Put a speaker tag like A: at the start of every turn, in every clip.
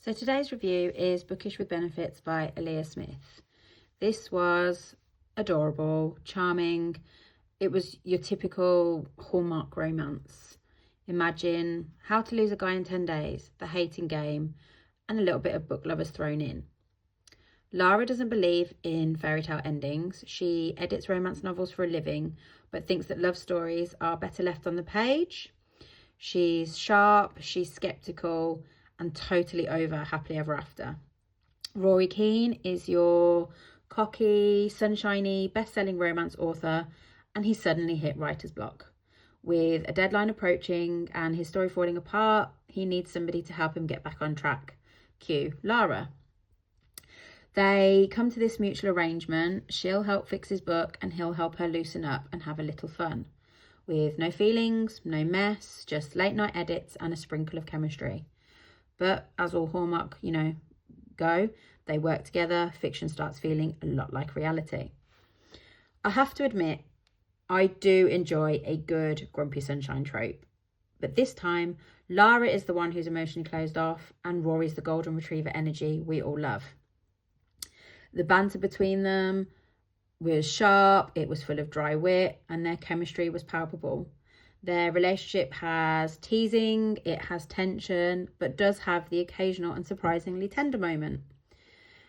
A: So today's review is Bookish with Benefits by Alia Smith. This was adorable, charming. It was your typical Hallmark romance. Imagine How to Lose a Guy in 10 Days, The Hating Game, and a little bit of book lovers thrown in. Lara doesn't believe in fairy tale endings. She edits romance novels for a living, but thinks that love stories are better left on the page. She's sharp, she's skeptical, and totally over happily ever after. Rory Keane is your cocky, sunshiny, best-selling romance author, and he's suddenly hit writer's block. With a deadline approaching and his story falling apart, he needs somebody to help him get back on track. Cue Lara. They come to this mutual arrangement. She'll help fix his book and he'll help her loosen up and have a little fun. With no feelings, no mess, just late night edits and a sprinkle of chemistry. But as all Hallmark, go, they work together, fiction starts feeling a lot like reality. I have to admit, I do enjoy a good grumpy sunshine trope. But this time, Lara is the one who's emotionally closed off and Rory's the golden retriever energy we all love. The banter between them was sharp, it was full of dry wit, and their chemistry was palpable. Their relationship has teasing, it has tension, but does have the occasional and surprisingly tender moment.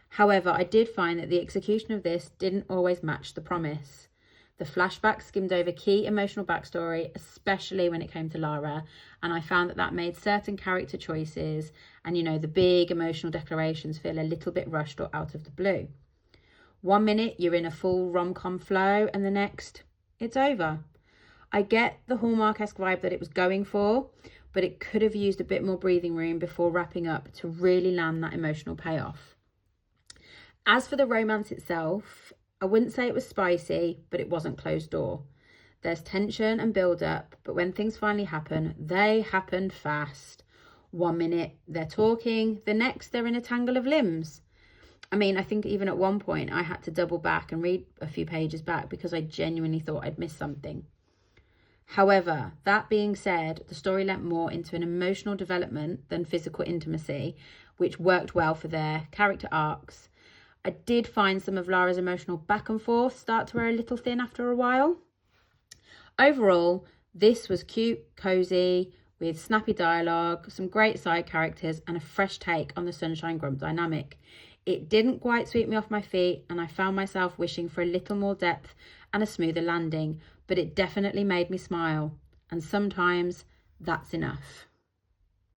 A: However, I did find that the execution of this didn't always match the promise. The flashback skimmed over key emotional backstory, especially when it came to Lara, and I found that made certain character choices and, the big emotional declarations feel a little bit rushed or out of the blue. 1 minute you're in a full rom-com flow and the next, it's over. I get the Hallmark-esque vibe that it was going for, but it could have used a bit more breathing room before wrapping up to really land that emotional payoff. As for the romance itself, I wouldn't say it was spicy, but it wasn't closed door. There's tension and build-up, but when things finally happen, they happened fast. 1 minute they're talking, the next they're in a tangle of limbs. I think even at one point I had to double back and read a few pages back because I genuinely thought I'd missed something. However, that being said, the story lent more into an emotional development than physical intimacy, which worked well for their character arcs. I did find some of Lara's emotional back and forth start to wear a little thin after a while. Overall, this was cute, cozy, with snappy dialogue, some great side characters, and a fresh take on the Sunshine Grump dynamic. It didn't quite sweep me off my feet, and I found myself wishing for a little more depth and a smoother landing, but it definitely made me smile, and sometimes that's enough.